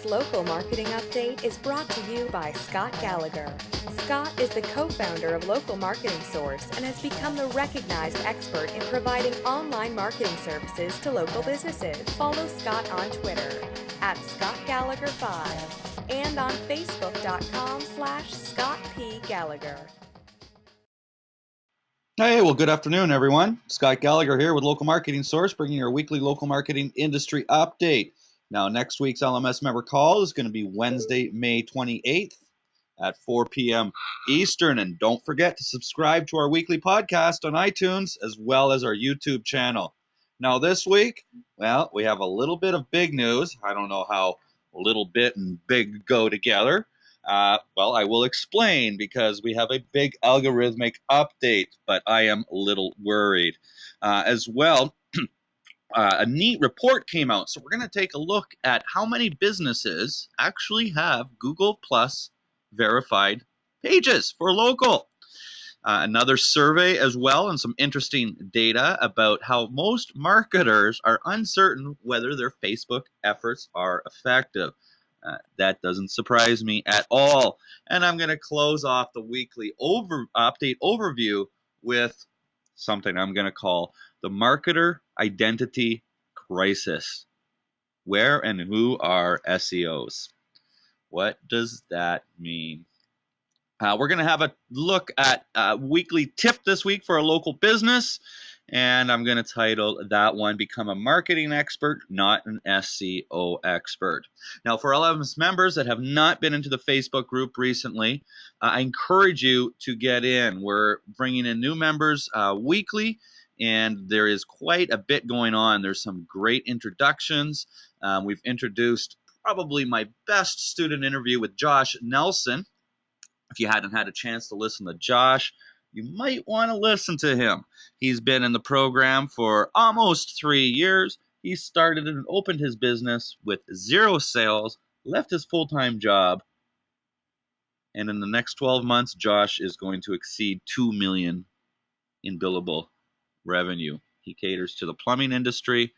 This local marketing update is brought to you by Scott Gallagher. Scott is the co-founder of Local Marketing Source and has become the recognized expert in providing online marketing services to local businesses. Follow Scott on Twitter at ScottGallagher5 and on Facebook.com/Scott P. Gallagher. Hey, well, good afternoon, everyone. Scott Gallagher here with Local Marketing Source, bringing your weekly local marketing industry update. Now, next week's LMS member call is going to be Wednesday, May 28th at 4 p.m. Eastern. And don't forget to subscribe to our weekly podcast on iTunes as well as our YouTube channel. Now, this week, well, we have a little bit of big news. I don't know how little bit and big go together. Well, I will explain because we have a big algorithmic update, but I am a little worried. As well, a neat report came out, so we're going to take a look at how many businesses actually have Google Plus verified pages for local. Another survey as well, and some interesting data about how most marketers are uncertain whether their Facebook efforts are effective. That doesn't surprise me at all. And I'm going to close off the weekly update overview with something I'm going to call the marketer identity crisis. Where and who are SEOs? What does that mean? We're going to have a look at a weekly tip this week for a local business, and I'm going to title that one, Become a Marketing Expert, Not an SEO Expert. Now, for LMS members that have not been into the Facebook group recently, I encourage you to get in. We're bringing in new members weekly, and there is quite a bit going on. There's some great introductions. We've introduced probably my best student interview with Josh Nelson. If you hadn't had a chance to listen to Josh, you might want to listen to him. He's been in the program for almost 3 years. He started and opened his business with 0 sales, left his full-time job, and in the next 12 months, Josh is going to exceed $2 million in billable revenue. He caters to the plumbing industry.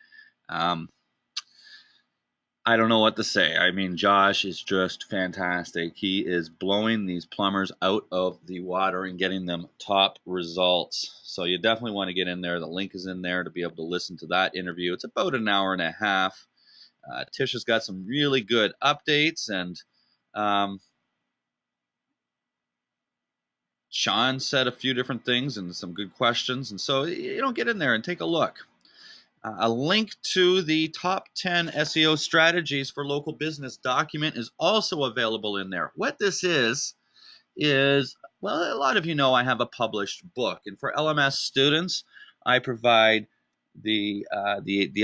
I don't know what to say. I mean, Josh is just fantastic. He is blowing these plumbers out of the water and getting them top results. So you definitely want to get in there. The link is in there to be able to listen to that interview. It's about an hour and a half. Tisha's got some really good updates, and Sean said a few different things and some good questions. And so, get in there and take a look. A link to the top 10 SEO strategies for local business document is also available in there. What this is, well, a lot of you know I have a published book. And for LMS students, I provide the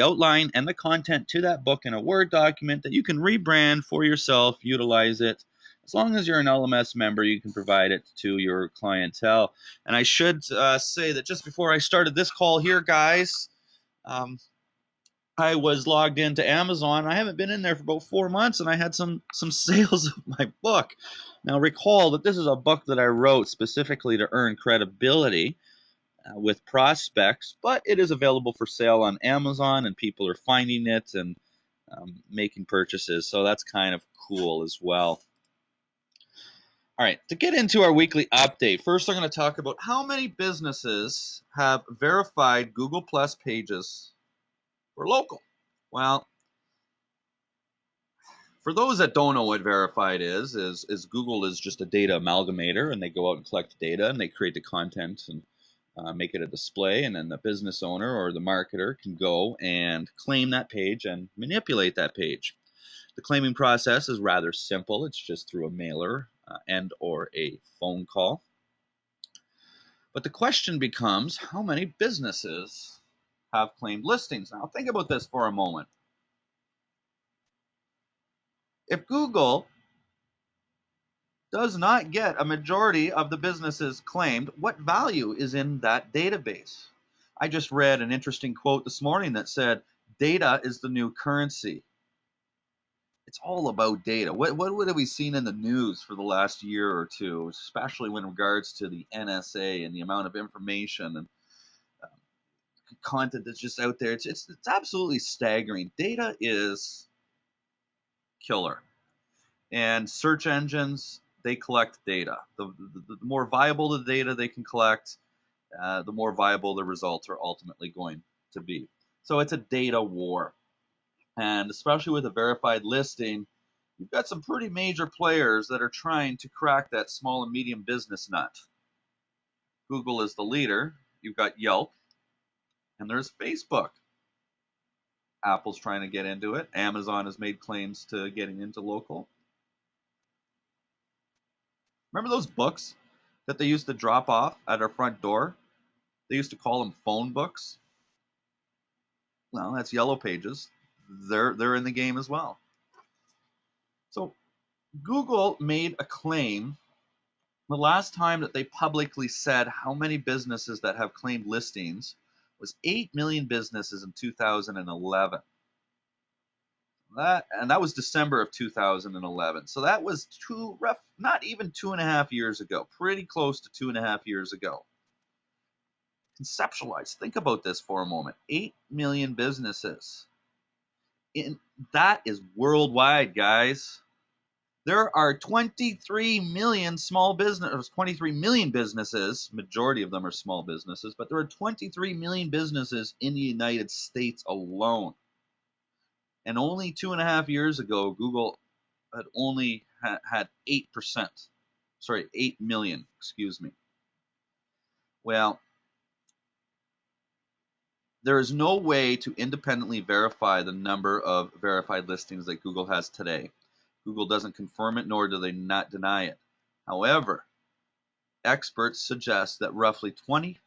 outline and the content to that book in a Word document that you can rebrand for yourself, utilize it. As long as you're an LMS member, you can provide it to your clientele. And I should say that just before I started this call here, guys, I was logged into Amazon. I haven't been in there for about 4 months, and I had some sales of my book. Now, recall that this is a book that I wrote specifically to earn credibility with prospects, but it is available for sale on Amazon, and people are finding it and making purchases, so that's kind of cool as well. All right, to get into our weekly update, first I'm going to talk about how many businesses have verified Google Plus pages for local. Well, for those that don't know what verified is Google is just a data amalgamator, and they go out and collect data, and they create the content and make it a display, and then the business owner or the marketer can go and claim that page and manipulate that page. The claiming process is rather simple. It's just through a mailer and or a phone call. But the question becomes, how many businesses have claimed listings? Now, think about this for a moment. If Google does not get a majority of the businesses claimed, what value is in that database? I just read an interesting quote this morning that said, data is the new currency. It's all about data. What have we seen in the news for the last year or two, especially in regards to the NSA and the amount of information and content that's just out there? It's absolutely staggering. Data is killer. And search engines, they collect data. The more viable the data they can collect, the more viable the results are ultimately going to be. So it's a data war. And especially with a verified listing, you've got some pretty major players that are trying to crack that small and medium business nut. Google is the leader. You've got Yelp, and there's Facebook. Apple's trying to get into it. Amazon has made claims to getting into local. Remember those books that they used to drop off at our front door? They used to call them phone books. Well, that's Yellow Pages. They're in the game as well. So Google made a claim the last time that they publicly said how many businesses that have claimed listings was 8 million businesses in 2011. That was December of 2011. So that was not even 2.5 years ago, pretty close to 2.5 years ago. Conceptualize, think about this for a moment. 8 million businesses. That is worldwide, guys. There are 23 million businesses, majority of them are small businesses, but there are 23 million businesses in the United States alone. And only 2.5 years ago, Google had only had 8 million, excuse me. Well, there is no way to independently verify the number of verified listings that Google has today. Google doesn't confirm it, nor do they not deny it. However, experts suggest that roughly 20%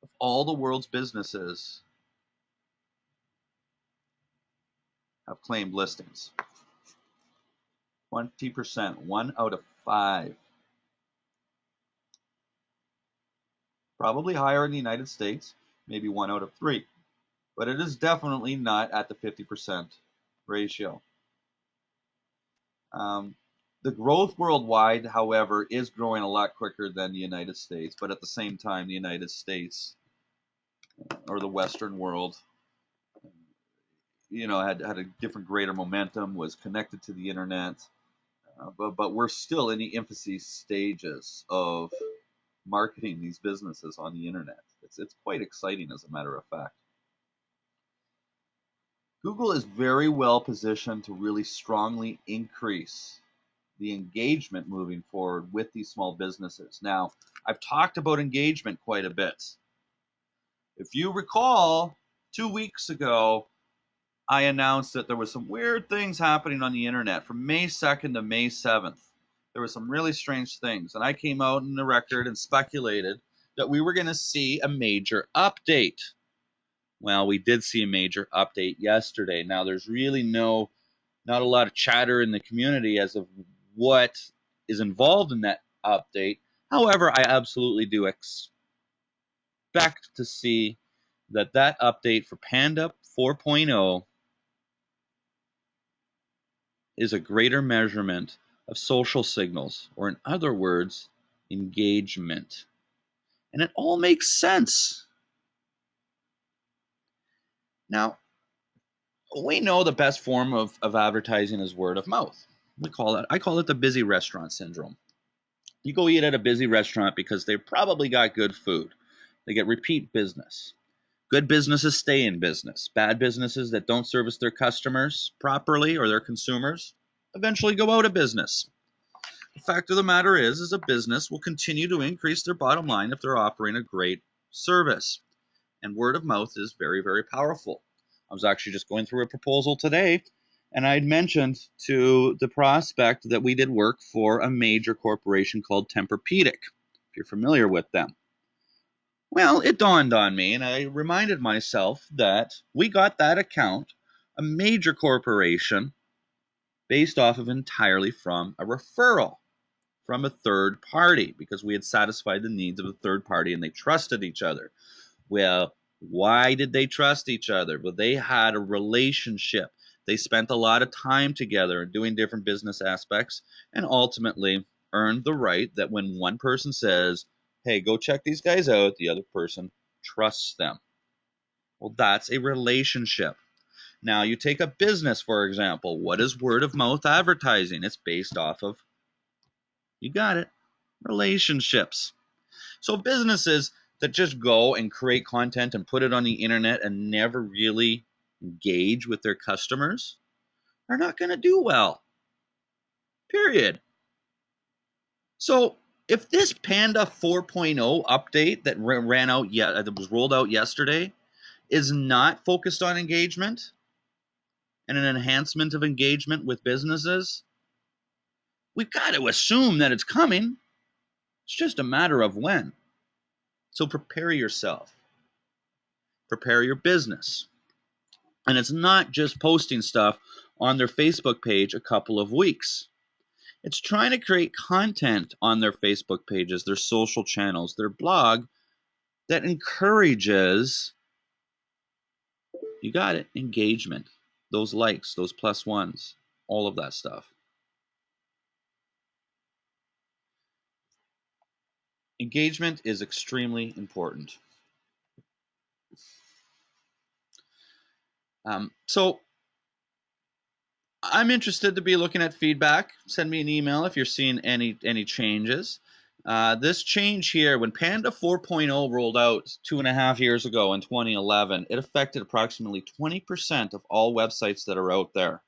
of all the world's businesses have claimed listings. 20%, 1 out of 5. Probably higher in the United States, maybe 1 out of 3. But it is definitely not at the 50% ratio. The growth worldwide, however, is growing a lot quicker than the United States. But at the same time, the United States, or the Western world, had a different, greater momentum, was connected to the internet. But we're still in the infancy stages of marketing these businesses on the internet. It's quite exciting, as a matter of fact. Google is very well positioned to really strongly increase the engagement moving forward with these small businesses. Now, I've talked about engagement quite a bit. If you recall, 2 weeks ago, I announced that there was some weird things happening on the internet from May 2nd to May 7th. There were some really strange things, and I came out in the record and speculated that we were going to see a major update. Well, we did see a major update yesterday. Now, there's really not a lot of chatter in the community as of what is involved in that update. However, I absolutely do expect to see that update for Panda 4.0 is a greater measurement of social signals, or in other words, engagement. And it all makes sense. Now, we know the best form of advertising is word of mouth. I call it the busy restaurant syndrome. You go eat at a busy restaurant because they've probably got good food. They get repeat business. Good businesses stay in business. Bad businesses that don't service their customers properly, or their consumers, eventually go out of business. The fact of the matter is a business will continue to increase their bottom line if they're offering a great service. And word of mouth is very, very powerful. I was actually just going through a proposal today, and I had mentioned to the prospect that we did work for a major corporation called Tempur-Pedic, if you're familiar with them. Well, it dawned on me, and I reminded myself that we got that account, a major corporation, based off of entirely from a referral from a third party, because we had satisfied the needs of a third party and they trusted each other. Well, why did they trust each other? Well, they had a relationship. They spent a lot of time together doing different business aspects, and ultimately earned the right that when one person says, hey, go check these guys out, the other person trusts them. Well, that's a relationship. Now, you take a business, for example. What is word of mouth advertising? It's based off of, you got it, relationships. So businesses that just go and create content and put it on the internet and never really engage with their customers are not going to do well. Period. So if this Panda 4.0 update that that was rolled out yesterday is not focused on engagement and an enhancement of engagement with businesses, we've got to assume that it's coming. It's just a matter of when. So prepare yourself. Prepare your business. And it's not just posting stuff on their Facebook page a couple of weeks. It's trying to create content on their Facebook pages, their social channels, their blog that encourages, you got it, engagement, those likes, those plus ones, all of that stuff. Engagement is extremely important. So I'm interested to be looking at feedback. Send me an email if you're seeing any changes. This change here, when Panda 4.0 rolled out 2.5 years ago in 2011, it affected approximately 20% of all websites that are out there.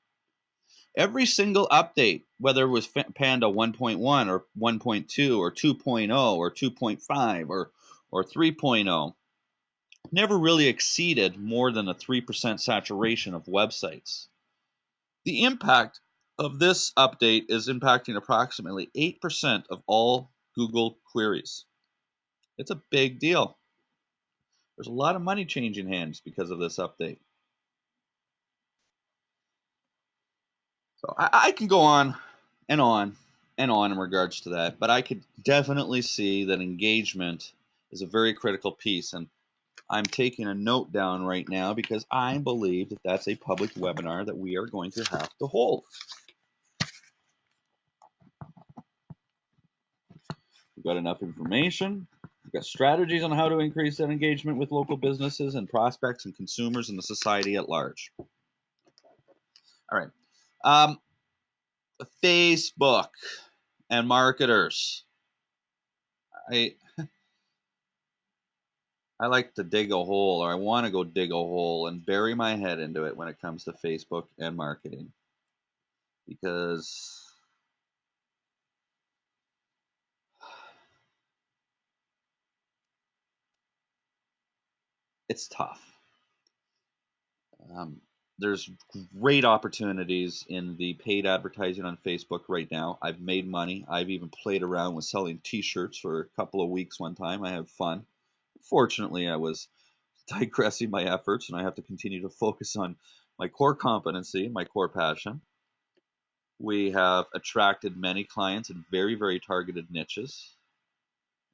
Every single update, whether it was Panda 1.1 or 1.2 or 2.0 or 2.5 or 3.0, never really exceeded more than a 3% saturation of websites. The impact of this update is impacting approximately 8% of all Google queries. It's a big deal. There's a lot of money changing hands because of this update. So I can go on and on and on in regards to that, but I could definitely see that engagement is a very critical piece, and I'm taking a note down right now because I believe that that's a public webinar that we are going to have to hold. We've got enough information. We've got strategies on how to increase that engagement with local businesses and prospects and consumers and the society at large. All right. Facebook and marketers. I like to dig a hole, or I want to go dig a hole and bury my head into it when it comes to Facebook and marketing, because it's tough. There's great opportunities in the paid advertising on Facebook right now. I've made money. I've even played around with selling t-shirts for a couple of weeks one time. I had fun. Fortunately, I was digressing my efforts, and I have to continue to focus on my core competency, my core passion. We have attracted many clients in very, very targeted niches.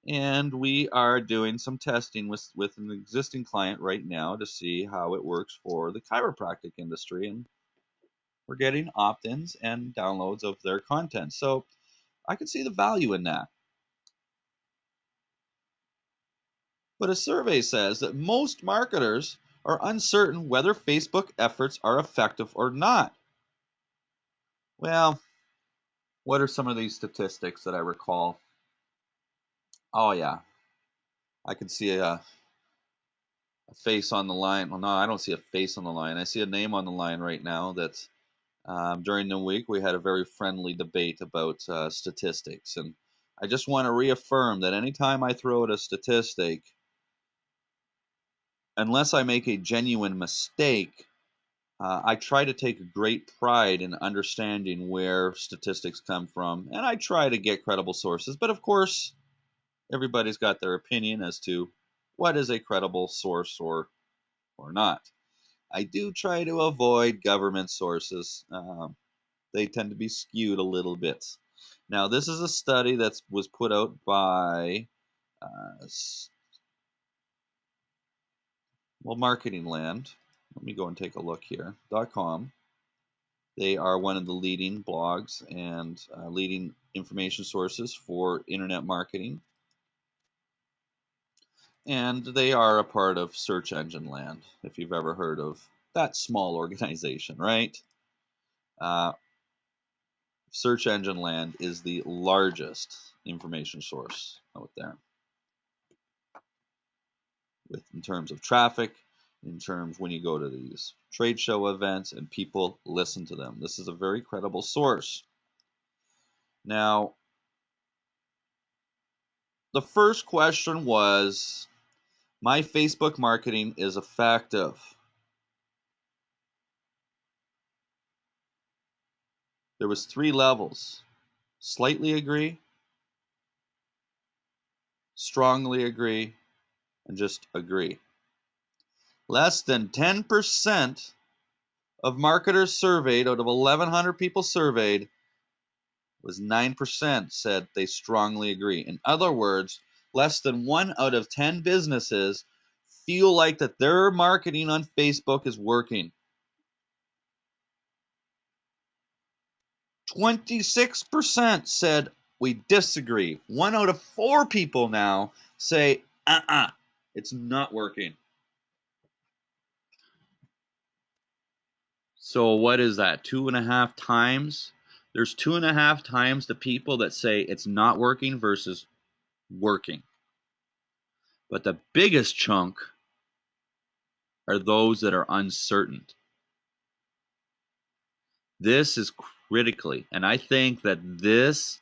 And we are doing some testing with an existing client right now to see how it works for the chiropractic industry. And we're getting opt-ins and downloads of their content. So I can see the value in that. But a survey says that most marketers are uncertain whether Facebook efforts are effective or not. Well, what are some of these statistics that I recall? Oh yeah, I can see a face on the line. Well, no, I don't see a face on the line. I see a name on the line right now that's during the week we had a very friendly debate about statistics. And I just want to reaffirm that anytime I throw out a statistic, unless I make a genuine mistake, I try to take great pride in understanding where statistics come from, and I try to get credible sources. But of course, everybody's got their opinion as to what is a credible source or not. I do try to avoid government sources. They tend to be skewed a little bit. Now, this is a study that was put out by Marketing Land. Let me go and take a look here. .com. They are one of the leading blogs and leading information sources for internet marketing. And they are a part of Search Engine Land, if you've ever heard of that small organization, right? Search engine land is the largest information source out there, in terms of traffic, in terms when you go to these trade show events and people listen to them. This is a very credible source. Now, the first question was, my Facebook marketing is effective. There was 3 levels: slightly agree, strongly agree, and just agree. Less than 10% of marketers surveyed, out of 1,100 people surveyed, was 9% said they strongly agree. In other words, less than 1 out of 10 businesses feel like that their marketing on Facebook is working. 26% said we disagree. 1 out of 4 people now say, it's not working. So what is that? 2.5 times? There's 2.5 times the people that say it's not working versus working. But the biggest chunk are those that are uncertain. This is critically, and I think that this,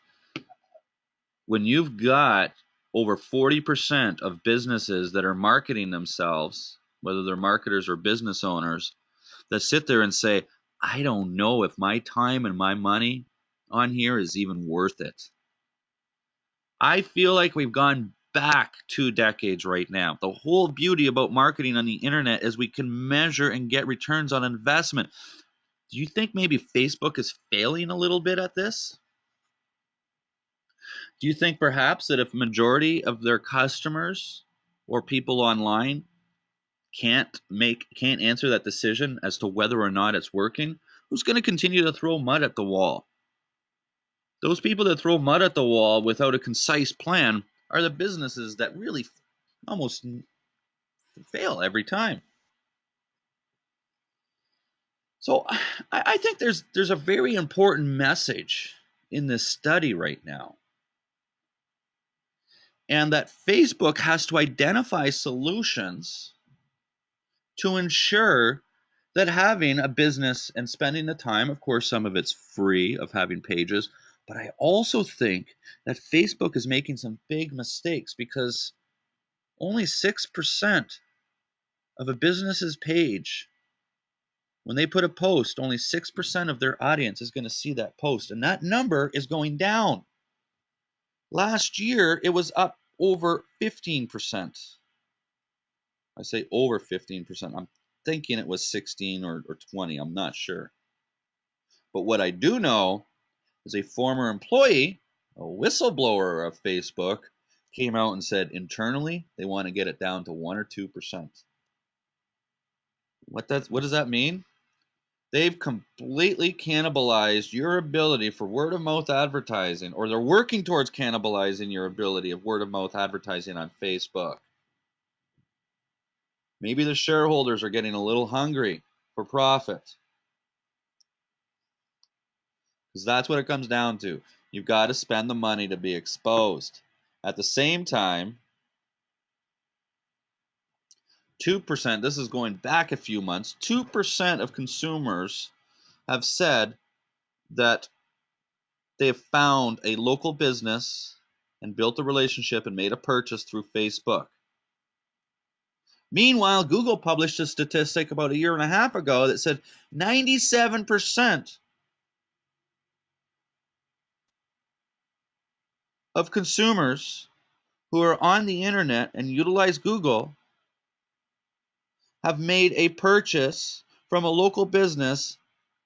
when you've got over 40% of businesses that are marketing themselves, whether they're marketers or business owners, that sit there and say, I don't know if my time and my money on here is even worth it. I feel like we've gone back 2 decades right now. The whole beauty about marketing on the internet is we can measure and get returns on investment. Do you think maybe Facebook is failing a little bit at this? Do you think perhaps that if a majority of their customers or people online can't answer that decision as to whether or not it's working, who's going to continue to throw mud at the wall? Those people that throw mud at the wall without a concise plan are the businesses that really almost fail every time. So I think there's a very important message in this study right now. And that Facebook has to identify solutions to ensure that having a business and spending the time, of course, some of it's free of having pages, but I also think that Facebook is making some big mistakes because only 6% of a business's page, when they put a post, only 6% of their audience is going to see that post, and that number is going down. Last year, it was up over 15%. I say over 15%. I'm thinking it was 16 or 20. I'm not sure. But what I do know is a former employee, a whistleblower of Facebook, came out and said internally they want to get it down to 1 or 2%. What does that mean? They've completely cannibalized your ability for word-of-mouth advertising, or they're working towards cannibalizing your ability of word-of-mouth advertising on Facebook. Maybe the shareholders are getting a little hungry for profit. Because that's what it comes down to. You've got to spend the money to be exposed. At the same time, 2%, this is going back a few months, 2% of consumers have said that they have found a local business and built a relationship and made a purchase through Facebook. Meanwhile, Google published a statistic about 1.5 years ago that said 97% of consumers who are on the internet and utilize Google have made a purchase from a local business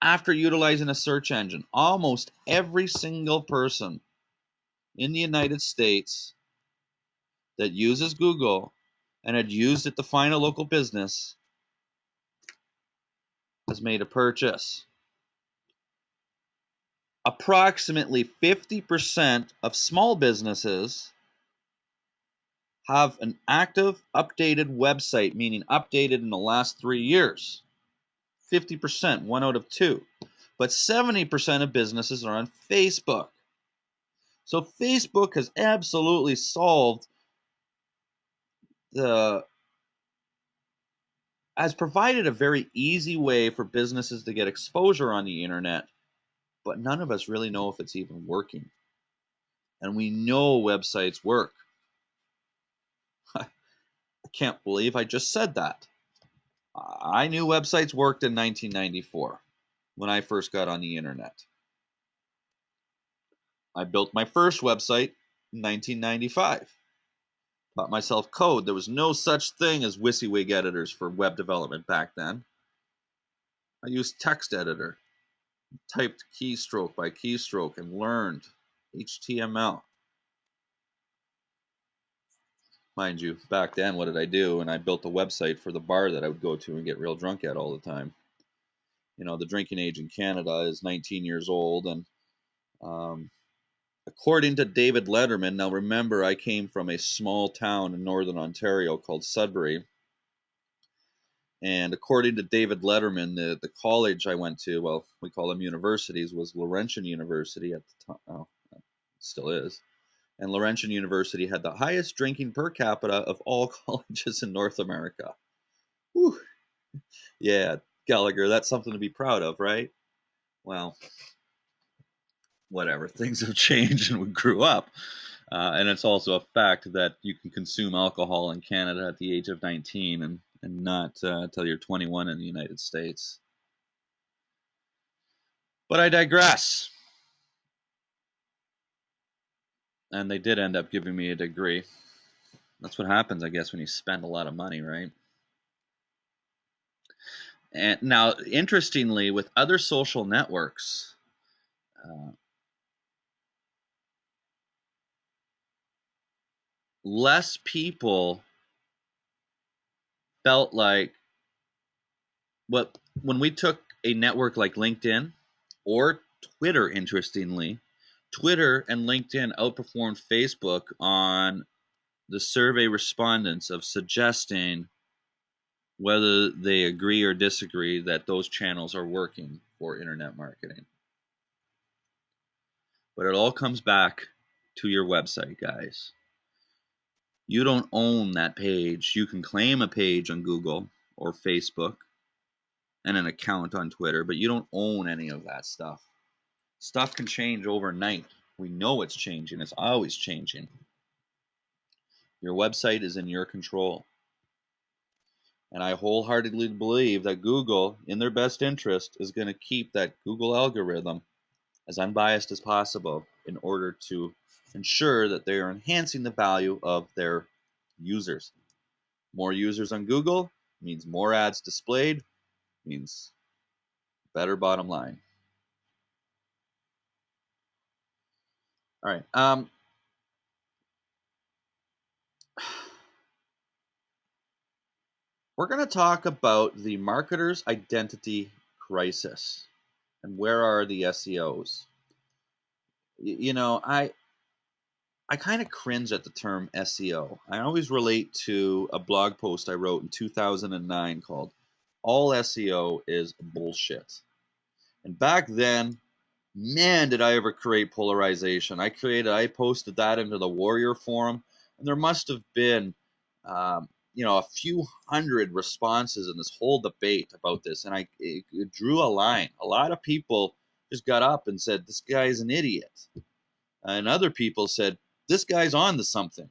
after utilizing a search engine. Almost every single person in the United States that uses Google and had used it to find a local business has made a purchase. Approximately 50% of small businesses have an active, updated website, meaning updated in the last 3 years. 50%, 1 out of 2. But 70% of businesses are on Facebook. So Facebook has absolutely solved has provided a very easy way for businesses to get exposure on the internet, but none of us really know if it's even working. And we know websites work. I can't believe I just said that. I knew websites worked in 1994 when I first got on the internet. I built my first website in 1995. Taught myself code. There was no such thing as WYSIWYG editors for web development back then. I used text editor, typed keystroke by keystroke, and learned HTML. Mind you, back then, what did I do? And I built a website for the bar that I would go to and get real drunk at all the time. You know, the drinking age in Canada is 19 years old, and according to David Letterman, now remember, I came from a small town in northern Ontario called Sudbury, and according to David Letterman, the college I went to, well, we call them universities, was Laurentian University at the time. Oh, it still is. And Laurentian University had the highest drinking per capita of all colleges in North America. Whew. Yeah, Gallagher, that's something to be proud of, right? Well, whatever. Things have changed and we grew up. And it's also a fact that you can consume alcohol in Canada at the age of 19 and not until you're 21 in the United States. But I digress. And they did end up giving me a degree. That's what happens, I guess, when you spend a lot of money, right? And now, interestingly, with other social networks, less people felt like when we took a network like LinkedIn or Twitter, interestingly, Twitter and LinkedIn outperformed Facebook on the survey respondents of suggesting whether they agree or disagree that those channels are working for internet marketing. But it all comes back to your website, guys. You don't own that page. You can claim a page on Google or Facebook and an account on Twitter, but you don't own any of that stuff. Stuff can change overnight. We know it's changing. It's always changing. Your website is in your control. And I wholeheartedly believe that Google, in their best interest, is going to keep that Google algorithm as unbiased as possible in order to ensure that they are enhancing the value of their users. More users on Google means more ads displayed, means better bottom line. All right. We're going to talk about the marketer's identity crisis and where are the SEOs. You know, I kind of cringe at the term SEO. I always relate to a blog post I wrote in 2009 called "All SEO is Bullshit." And back then, man, did I ever create polarization. I posted that into the Warrior Forum, and there must have been, a few hundred responses in this whole debate about this. And it drew a line. A lot of people just got up and said, "This guy's an idiot," and other people said, "This guy's on to something."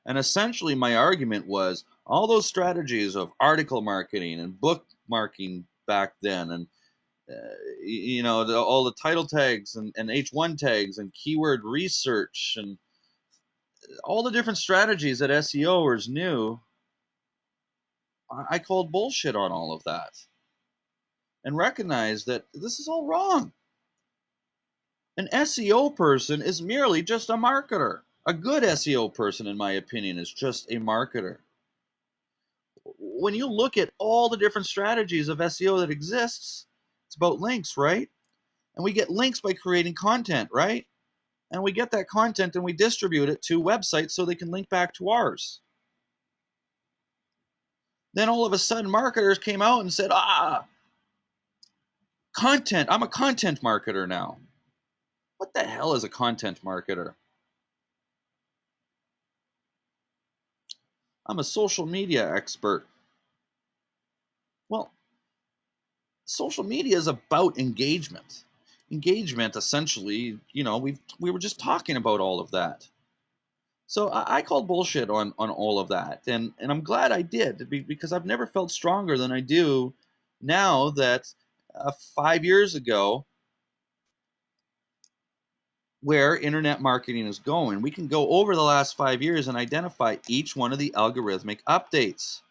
And essentially, my argument was all those strategies of article marketing and bookmarking back then, and all the title tags and H1 tags and keyword research and all the different strategies that SEOers knew, I called bullshit on all of that and recognized that this is all wrong. An SEO person is merely just a marketer. A good SEO person, in my opinion, is just a marketer. When you look at all the different strategies of SEO that exists, it's about links, right? And we get links by creating content, right? And we get that content and we distribute it to websites so they can link back to ours. Then all of a sudden, marketers came out and said, Content. I'm a content marketer now. What the hell is a content marketer? I'm a social media expert. Well, social media is about engagement. Engagement, essentially, we were just talking about all of that. So I called bullshit on all of that, and I'm glad I did, because I've never felt stronger than I do now that 5 years ago, where internet marketing is going. We can go over the last 5 years and identify each one of the algorithmic updates.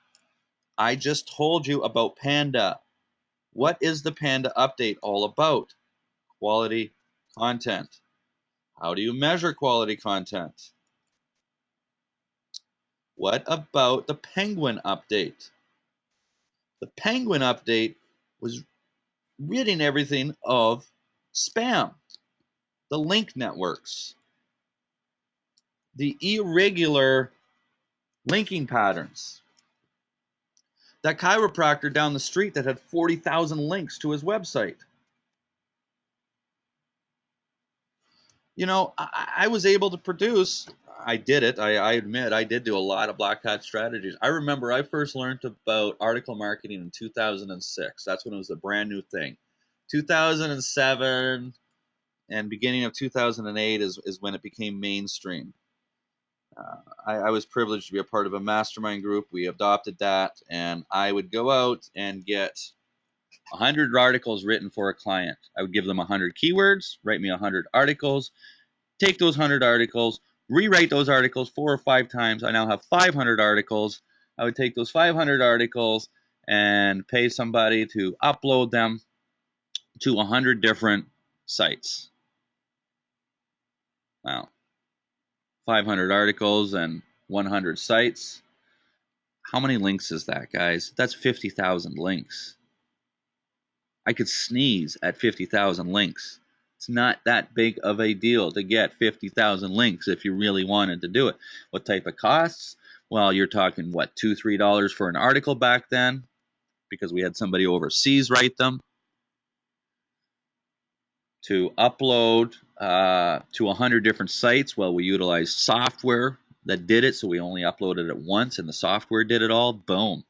I just told you about Panda. What is the Panda update all about? Quality content. How do you measure quality content? What about the Penguin update? The Penguin update was ridding everything of spam, the link networks, the irregular linking patterns. That chiropractor down the street that had 40,000 links to his website. I was able to produce, I did it, I admit, I did do a lot of black hat strategies. I remember I first learned about article marketing in 2006. That's when it was a brand new thing. 2007 and beginning of 2008 is when it became mainstream. I was privileged to be a part of a mastermind group. We adopted that, and I would go out and get 100 articles written for a client. I would give them 100 keywords, write me 100 articles, take those 100 articles, rewrite those articles 4 or 5 times. I now have 500 articles. I would take those 500 articles and pay somebody to upload them to 100 different sites. Wow. 500 articles and 100 sites. How many links is that, guys? That's 50,000 links. I could sneeze at 50,000 links. It's not that big of a deal to get 50,000 links if you really wanted to do it. What type of costs? Well, you're talking, what, $2, $3 for an article back then, because we had somebody overseas write them. To upload to 100 different sites, well, we utilized software that did it, so we only uploaded it once, and the software did it all. Boom.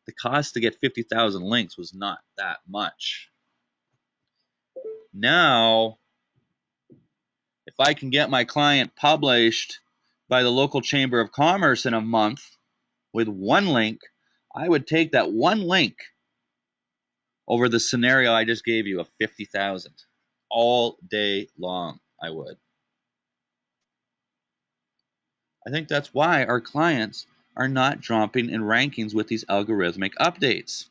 The cost to get 50,000 links was not that much. Now, if I can get my client published by the local chamber of commerce in a month with one link, I would take that one link over the scenario I just gave you of 50,000 all day long. I would. I think that's why our clients are not dropping in rankings with these algorithmic updates.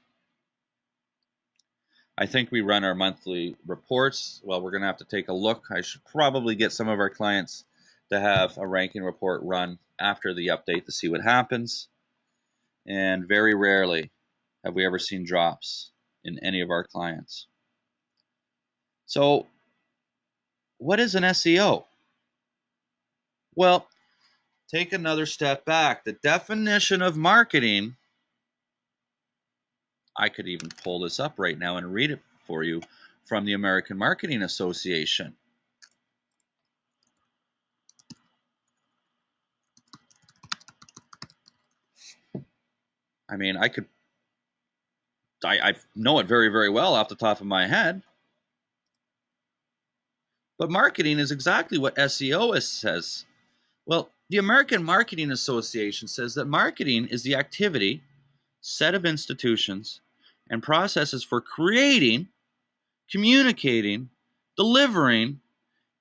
I think we run our monthly reports. Well, we're going to have to take a look. I should probably get some of our clients to have a ranking report run after the update to see what happens. And very rarely have we ever seen drops in any of our clients. So, what is an SEO? Well, take another step back. The definition of marketing, I could even pull this up right now and read it for you from the American Marketing Association. I mean, I know it very, very well off the top of my head. But marketing is exactly what SEO says. Well, the American Marketing Association says that marketing is the activity, set of institutions, and processes for creating, communicating, delivering,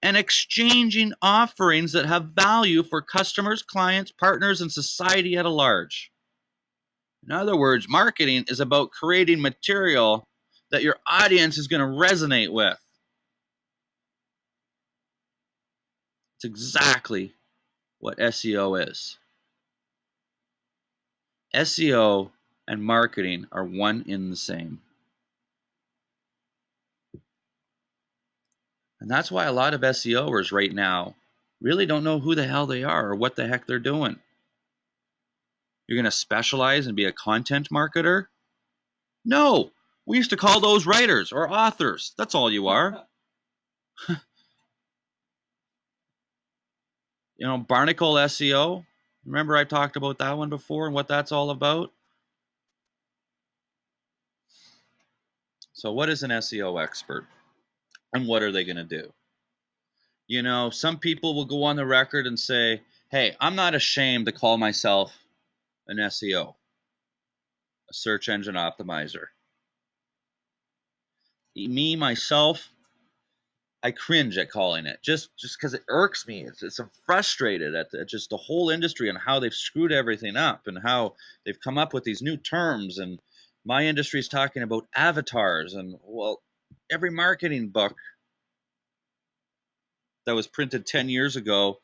and exchanging offerings that have value for customers, clients, partners, and society at large. In other words, marketing is about creating material that your audience is going to resonate with. It's exactly what SEO is. SEO and marketing are one in the same. And that's why a lot of SEOers right now really don't know who the hell they are or what the heck they're doing. You're going to specialize and be a content marketer? No, We used to call those writers or authors. That's all you are. You know, Barnacle SEO. Remember I talked about that one before and what that's all about? So what is an SEO expert and what are they going to do? You know, some people will go on the record and say, hey, I'm not ashamed to call myself an SEO, a search engine optimizer. Me, myself, I cringe at calling it just because it irks me. I'm frustrated at just the whole industry and how they've screwed everything up and how they've come up with these new terms. And my industry is talking about avatars. And, well, every marketing book that was printed 10 years ago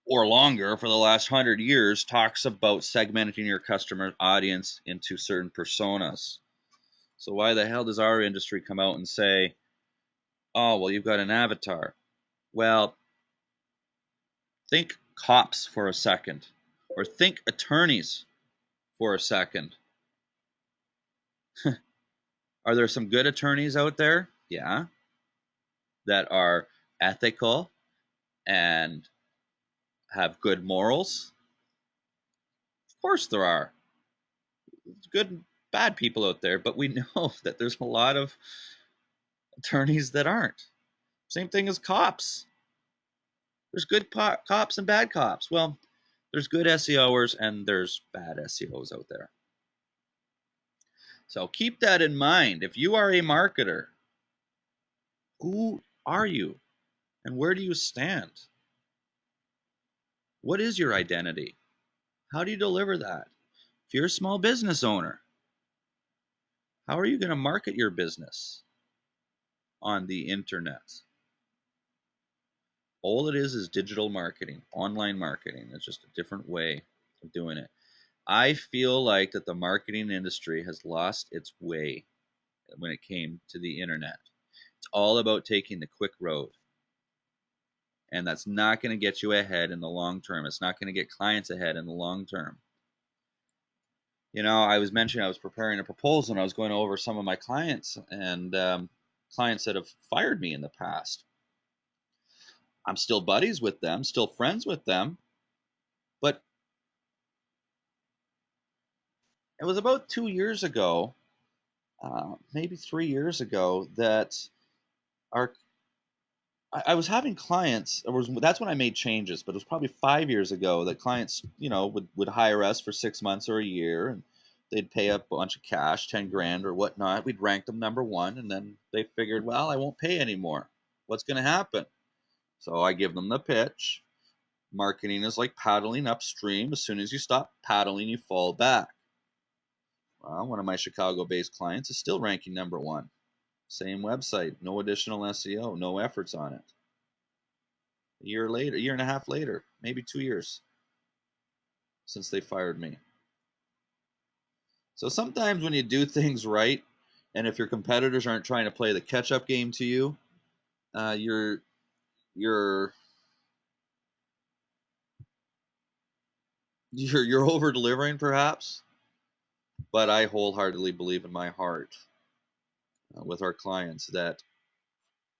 or longer for the last 100 years talks about segmenting your customer audience into certain personas. So why the hell does our industry come out and say, oh, well, you've got an avatar? Well, think cops for a second, or think attorneys for a second. Are there some good attorneys out there? Yeah. That are ethical and have good morals? Of course there are. Good and bad people out there, but we know that there's a lot of attorneys that aren't. Same thing as cops. There's good cops and bad cops. Well, there's good SEOers and there's bad SEOs out there. So keep that in mind. If you are a marketer, who are you and where do you stand? What is your identity? How do you deliver that? If you're a small business owner, how are you going to market your business on the internet? All it is digital marketing, online marketing. It's just a different way of doing it. I feel like that the marketing industry has lost its way when it came to the internet. It's all about taking the quick road. And that's not going to get you ahead in the long term. It's not going to get clients ahead in the long term. You know, I was mentioning I was preparing a proposal and I was going over some of my clients and clients that have fired me in the past. I'm still buddies with them, still friends with them, but it was about 2 years ago, maybe 3 years ago, that our I was having clients. That's when I made changes, but it was probably 5 years ago that clients, you know, would hire us for 6 months or a year, and they'd pay a bunch of cash, 10 grand or whatnot. We'd rank them number one, and then they figured, well, I won't pay anymore. What's going to happen? So I give them the pitch. Marketing is like paddling upstream. As soon as you stop paddling, you fall back. Well, one of my Chicago-based clients is still ranking number one. Same website, no additional SEO, no efforts on it. A year later, a year and a half later, maybe 2 years since they fired me. So sometimes when you do things right, and if your competitors aren't trying to play the catch-up game to you, you're over delivering perhaps. But I wholeheartedly believe in my heart with our clients that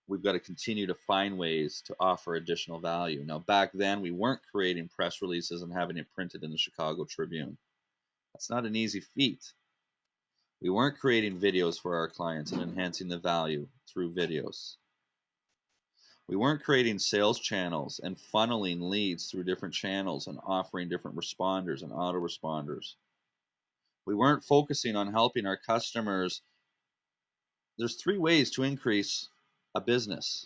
we've got to continue to find ways to offer additional value. Now, back then, we weren't creating press releases and having it printed in the Chicago Tribune. That's not an easy feat. We weren't creating videos for our clients and enhancing the value through videos. We weren't creating sales channels and funneling leads through different channels and offering different responders and autoresponders. We weren't focusing on helping our customers. There's 3 ways to increase a business.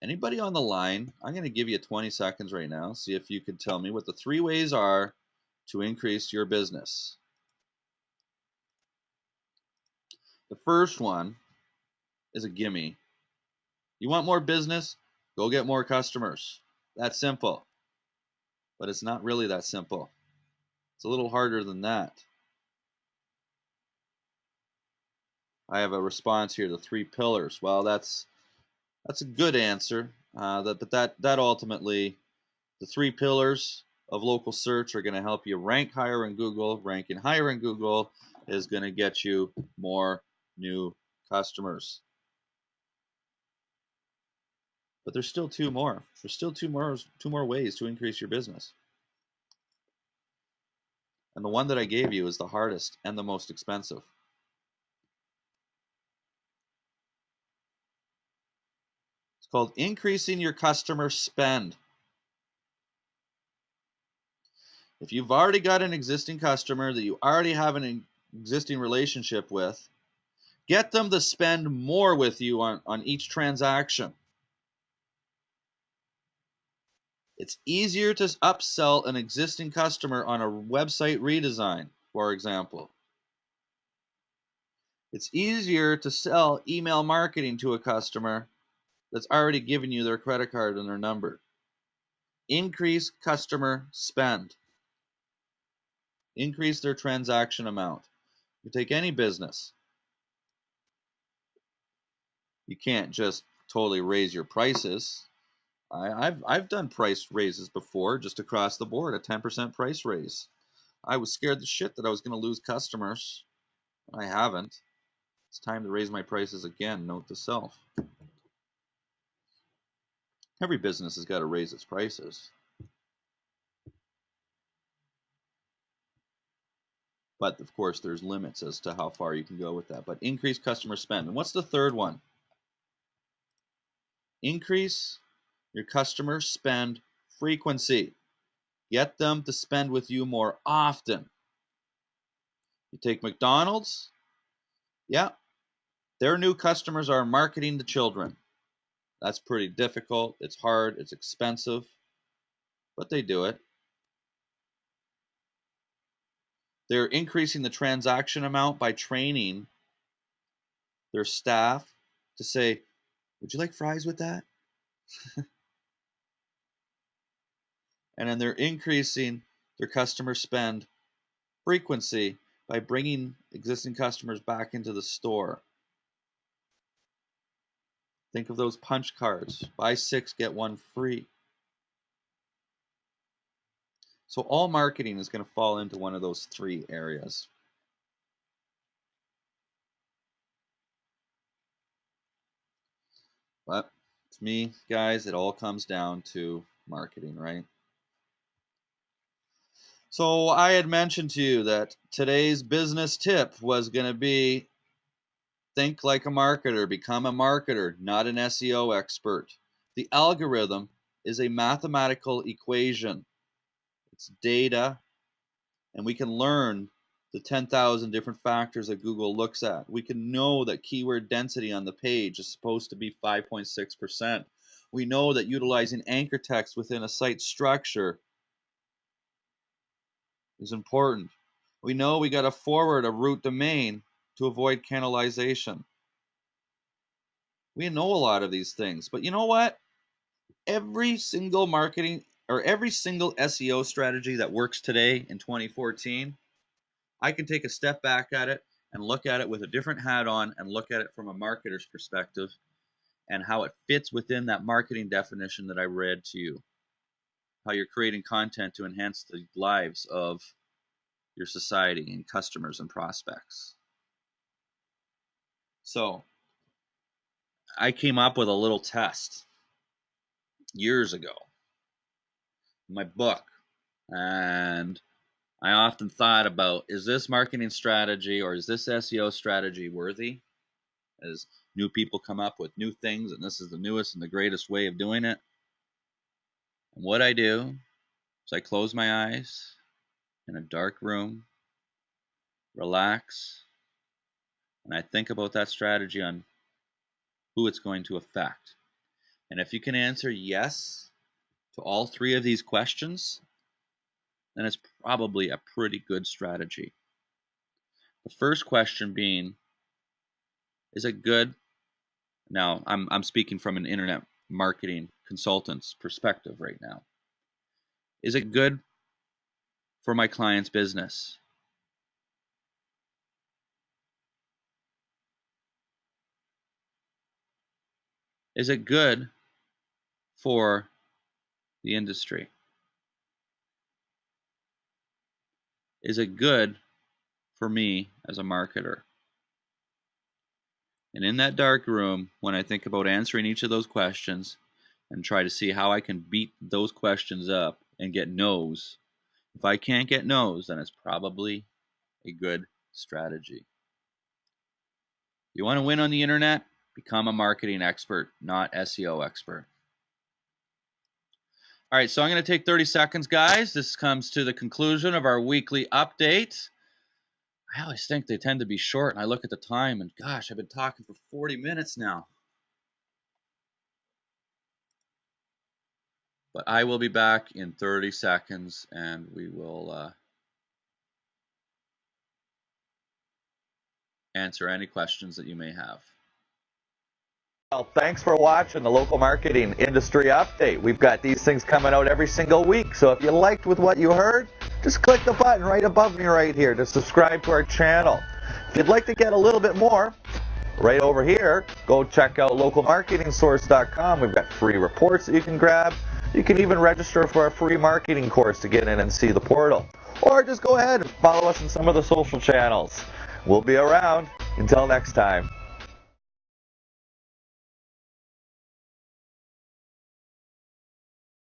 Anybody on the line, I'm going to give you 20 seconds right now. See if you could tell me what the 3 ways are to increase your business. The first one is a gimme. You want more business? Go get more customers. That's simple. But it's not really that simple. It's a little harder than that. I have a response here, the 3 pillars. Well, that's a good answer. But that ultimately, the 3 pillars of local search are going to help you rank higher in Google. Ranking higher in Google is going to get you more new customers. But there's still two more. There's still two more ways to increase your business. And the one that I gave you is the hardest and the most expensive. It's called increasing your customer spend. If you've already got an existing customer that you already have an existing relationship with, get them to spend more with you on each transaction. It's easier to upsell an existing customer on a website redesign, for example. It's easier to sell email marketing to a customer that's already given you their credit card and their number. Increase customer spend. Increase their transaction amount. You take any business. You can't just totally raise your prices. I've done price raises before, just across the board, a 10% price raise. I was scared the shit that I was going to lose customers. I haven't. It's time to raise my prices again, note to self. Every business has got to raise its prices. But of course, there's limits as to how far you can go with that. But increase customer spend. And what's the third one? Increase your customer spend frequency. Get them to spend with you more often. You take McDonald's, yeah, their new customers are marketing to children. That's pretty difficult. It's hard. It's expensive. But they do it. They're increasing the transaction amount by training their staff to say, would you like fries with that? And then they're increasing their customer spend frequency by bringing existing customers back into the store. Think of those punch cards. Buy 6, get 1 free. So all marketing is going to fall into one of those 3 areas. But to me, guys, it all comes down to marketing, right? So I had mentioned to you that today's business tip was going to be think like a marketer, become a marketer, not an SEO expert. The algorithm is a mathematical equation. It's data, and we can learn the 10,000 different factors that Google looks at. We can know that keyword density on the page is supposed to be 5.6%. We know that utilizing anchor text within a site structure is important. We know we got to forward a root domain to avoid cannibalization. We know a lot of these things, but you know what? Every single marketing or every single SEO strategy that works today in 2014, I can take a step back at it and look at it with a different hat on and look at it from a marketer's perspective and how it fits within that marketing definition that I read to you. How you're creating content to enhance the lives of your society and customers and prospects. So I came up with a little test years ago in my book, and I often thought about, is this marketing strategy or is this SEO strategy worthy? As new people come up with new things, and this is the newest and the greatest way of doing it. And what I do is I close my eyes in a dark room, relax, and I think about that strategy on who it's going to affect. And if you can answer yes to all 3 of these questions, then it's probably a pretty good strategy. The first question being, is it good? Now, I'm speaking from an internet marketing consultant's perspective right now. Is it good for my client's business? Is it good for the industry? Is it good for me as a marketer. And in that dark room, when I think about answering each of those questions and try to see how I can beat those questions up and get no's, if I can't get no's, then it's probably a good strategy. You want to win on the internet? Become a marketing expert, not SEO expert. All right, so I'm going to take 30 seconds, guys. This comes to the conclusion of our weekly update. I always think they tend to be short, and I look at the time, and gosh, I've been talking for 40 minutes now. But I will be back in 30 seconds, and we will answer any questions that you may have. Well, thanks for watching the Local Marketing Industry Update. We've got these things coming out every single week, so if you liked with what you heard, just click the button right above me right here to subscribe to our channel. If you'd like to get a little bit more, right over here, go check out localmarketingsource.com. We've got free reports that you can grab. You can even register for a free marketing course to get in and see the portal. Or just go ahead and follow us on some of the social channels. We'll be around. Until next time.